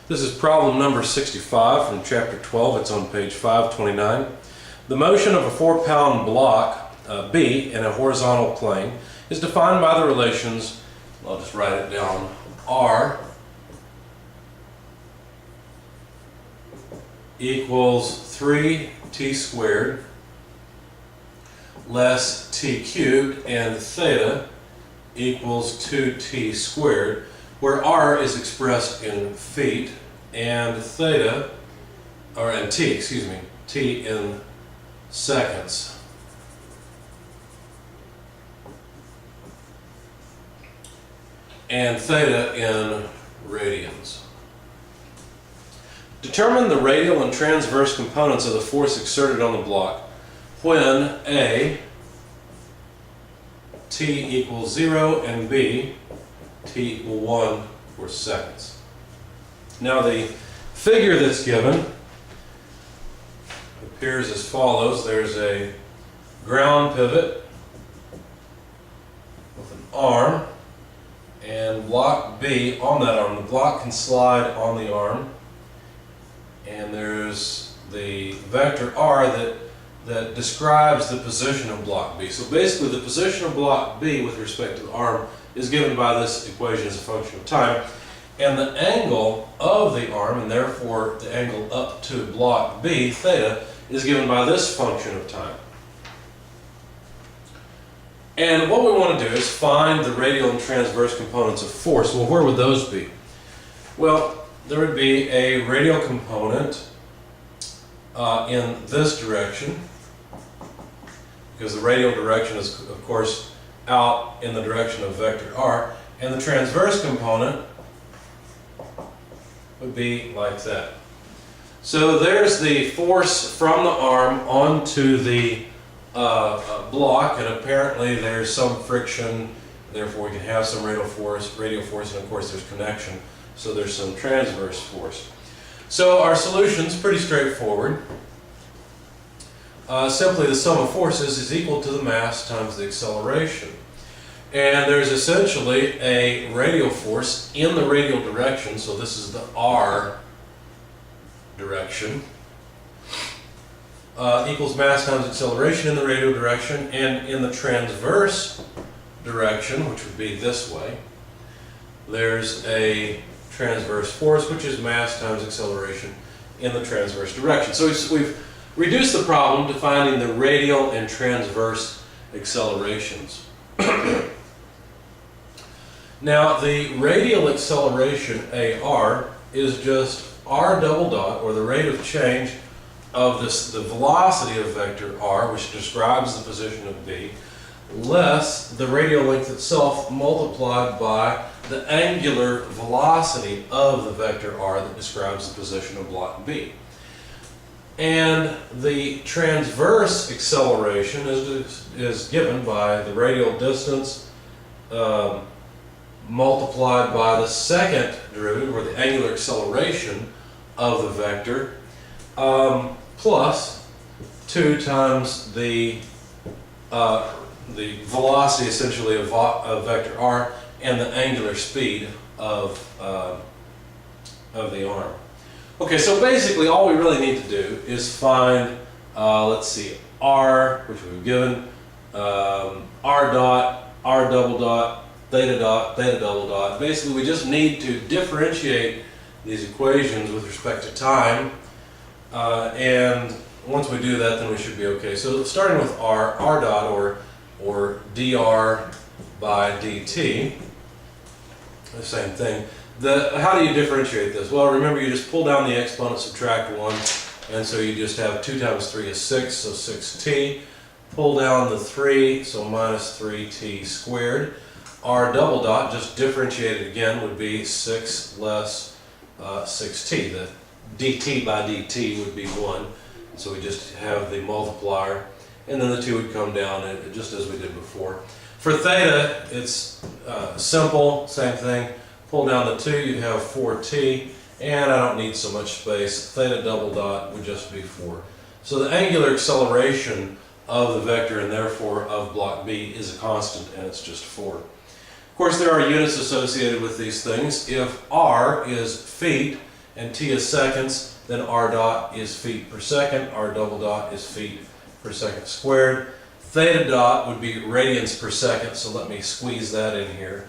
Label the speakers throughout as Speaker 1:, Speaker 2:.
Speaker 1: This is problem number 65 from chapter 12. It's on page 529. The motion of a 4-pound block B in a horizontal plane is defined by the relations, I'll just write it down, R equals 3t squared less t cubed and theta equals 2t squared, where r is expressed in feet and theta, and t in seconds. And theta in radians. Determine the radial and transverse components of the force exerted on the block when A, t equals 0, and B, t equal 1 for seconds. Now the figure that's given appears as follows. There's a ground pivot with an arm and block B on that arm. The block can slide on the arm, and there's the vector R that describes the position of block B. So basically the position of block B with respect to the arm is given by this equation as a function of time, and the angle of the arm, and therefore the angle up to block B, theta, is given by this function of time. And what we want to do is find the radial and transverse components of force. Well, where would those be? Well, there would be a radial component in this direction, because the radial direction is, of course, out in the direction of vector r, and the transverse component would be like that. So there's the force from the arm onto the block, and apparently there's some friction, therefore we can have some radial force, and of course there's connection, so there's some transverse force. So our solution's pretty straightforward. Simply the sum of forces is equal to the mass times the acceleration. And there's essentially a radial force in the radial direction, so this is the r direction, equals mass times acceleration in the radial direction, and in the transverse direction, which would be this way, there's a transverse force, which is mass times acceleration in the transverse direction. So we've reduced the problem to finding the radial and transverse accelerations. Now, the radial acceleration, AR, is just r double dot, or the rate of change of the velocity of vector r, which describes the position of B, less the radial length itself multiplied by the angular velocity of the vector r that describes the position of block B. And the transverse acceleration is given by the radial distance multiplied by the second derivative, or the angular acceleration of the vector, plus 2 times the velocity essentially of vector r and the angular speed of the arm. Okay, so basically all we really need to do is find, let's see, r, which we've given, r dot, r double dot, theta double dot. Basically we just need to differentiate these equations with respect to time, and once we do that, then we should be okay. So starting with r dot, or dr by dt, the same thing. How do you differentiate this? Well, remember, you just pull down the exponent, subtract 1, and so you just have 2 times 3 is 6, so 6t. Pull down the 3, so minus 3t squared. R double dot, just differentiate it again, would be 6 less 6t. The dt by dt would be 1, so we just have the multiplier, and then the 2 would come down, just as we did before. For theta, it's simple, same thing. Pull down the 2, you'd have 4t, and I don't need so much space. Theta double dot would just be 4. So the angular acceleration of the vector, and therefore of block B, is a constant, and it's just 4. Of course, there are units associated with these things. If r is feet and t is seconds, then r dot is feet per second, r double dot is feet per second squared. Theta dot would be radians per second, so let me squeeze that in here.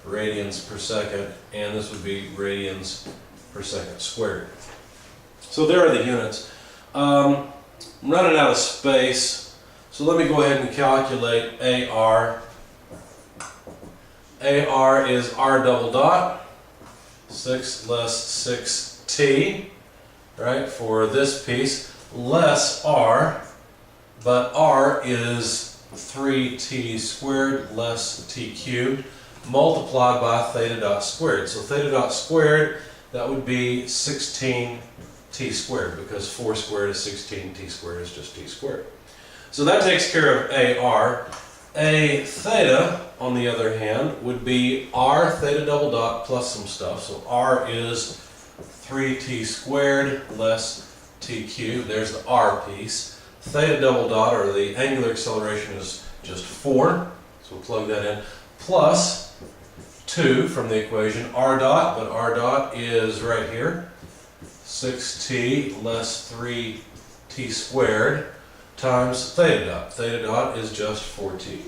Speaker 1: Radians per second, and this would be radians per second squared. So there are the units. I'm running out of space, so let me go ahead and calculate AR. AR is r double dot, 6 less 6t, right, for this piece, less r, but r is 3t squared less t cubed, multiplied by theta dot squared. So theta dot squared, that would be 16t squared, because 4 squared is 16, t squared is just t squared. So that takes care of AR. A theta, on the other hand, would be r theta double dot plus some stuff. So r is 3t squared less t cubed. There's the r piece. Theta double dot, or the angular acceleration, is just 4. So we'll plug that in. Plus 2 from the equation, r dot, but r dot is right here. 6t less 3t squared times theta dot. Theta dot is just 4t.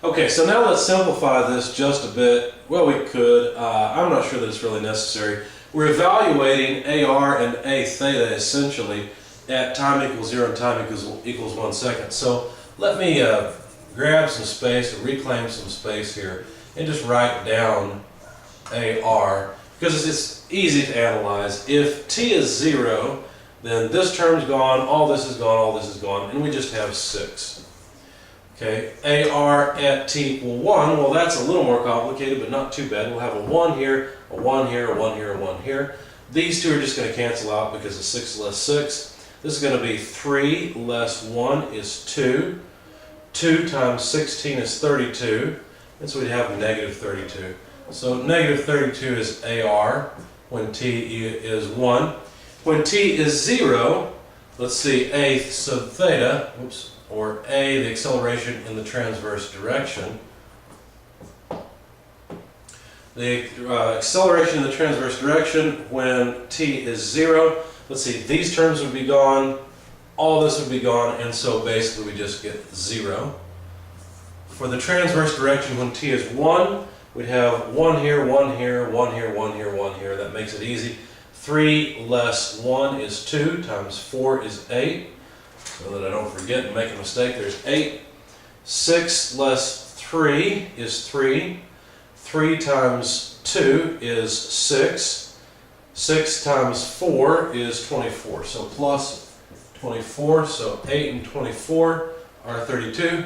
Speaker 1: Okay, so now let's simplify this just a bit. Well, we could. I'm not sure that it's really necessary. We're evaluating AR and A theta essentially at time equals 0 and time equals 1 second. So let me grab some space, or reclaim some space here, and just write down AR, because it's easy to analyze. If t is 0, then this term's gone, all this is gone, all this is gone, and we just have 6. Okay, AR at t equal 1, well, that's a little more complicated, but not too bad. We'll have a 1 here, a 1 here, a 1 here, a 1 here. These two are just going to cancel out because of 6 less 6. This is going to be 3 less 1 is 2. 2 times 16 is 32, and so we'd have negative 32. So negative 32 is AR when t is 1. When t is 0, let's see, A sub theta, whoops, or A, the acceleration in the transverse direction. The acceleration in the transverse direction when t is 0, let's see, these terms would be gone, all this would be gone, and so basically we just get 0. For the transverse direction when t is 1, we'd have 1 here, 1 here, 1 here, 1 here, 1 here. That makes it easy. 3 less 1 is 2 times 4 is 8. So that I don't forget and make a mistake, there's 8. 6 less 3 is 3. 3 times 2 is 6. 6 times 4 is 24. So plus 24. So 8 and 24 are 32.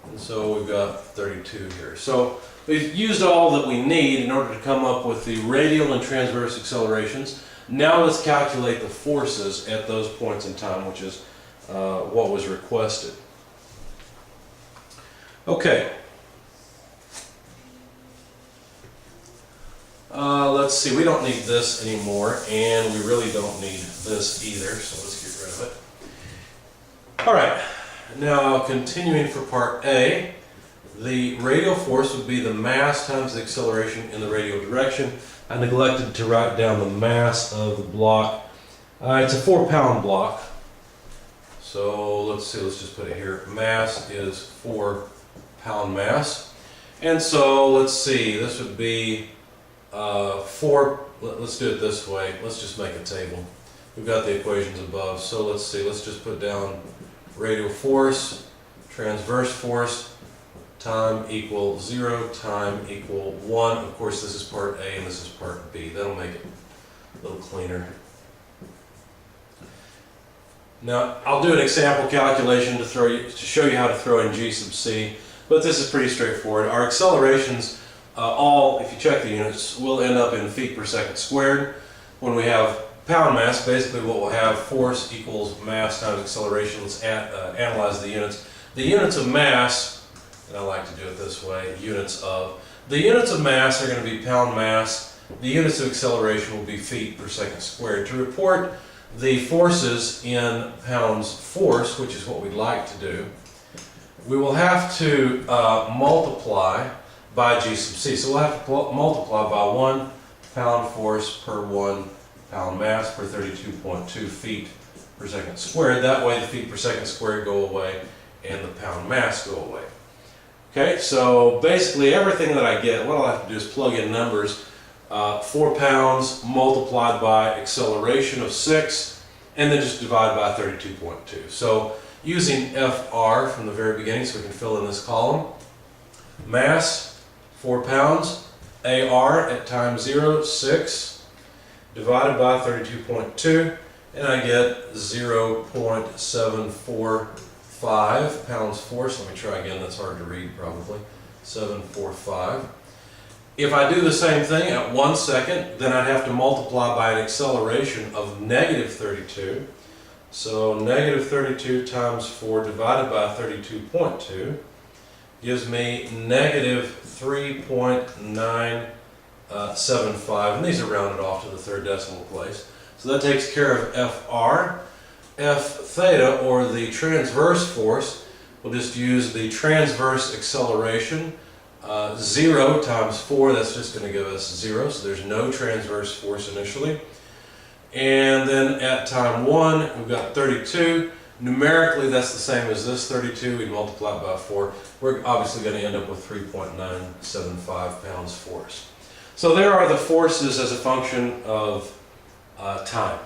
Speaker 1: And so we've got 32 here. So we've used all that we need in order to come up with the radial and transverse accelerations. Now let's calculate the forces at those points in time, which is what was requested. Okay. Let's see, we don't need this anymore, and we really don't need this either, so let's get rid of it. Alright, now continuing for part A, the radial force would be the mass times the acceleration in the radial direction. I neglected to write down the mass of the block. It's a 4-pound block. So let's see, let's just put it here. Mass is 4-pound mass. And so let's see, this would be 4, let's do it this way. Let's just make a table. We've got the equations above. So let's see, let's just put down radial force, transverse force, time equal 0, time equal 1. Of course, this is part A and this is part B. That'll make it a little cleaner. Now, I'll do an example calculation to show you how to throw in G sub C, but this is pretty straightforward. Our accelerations, all, if you check the units, will end up in feet per second squared. When we have pound mass, basically what we'll have, force equals mass times acceleration. Let's analyze the units. The units of mass, and I like to do it this way, the units of mass are going to be pound mass. The units of acceleration will be feet per second squared. To report the forces in pounds force, which is what we'd like to do, we will have to multiply by G sub C. So we'll have to multiply by 1 pound force per 1 pound mass per 32.2 feet per second squared. That way the feet per second squared go away and the pound mass go away. Okay, so basically everything that I get, what I'll have to do is plug in numbers. 4 pounds multiplied by acceleration of 6, and then just divide by 32.2. So using FR from the very beginning, so we can fill in this column. Mass, 4 pounds. AR at time 0, 6, divided by 32.2, and I get 0.745 pounds force. Let me try again, that's hard to read probably. 745. If I do the same thing at 1 second, then I'd have to multiply by an acceleration of negative 32. So negative 32 times 4 divided by 32.2 gives me negative 3.975, and these are rounded off to the third decimal place. So that takes care of FR. F theta, or the transverse force, we'll just use the transverse acceleration. 0 times 4, that's just going to give us 0, so there's no transverse force initially. And then at time 1, we've got 32. Numerically, that's the same as this 32. We multiply it by 4. We're obviously going to end up with 3.975 pounds force. So there are the forces as a function of time.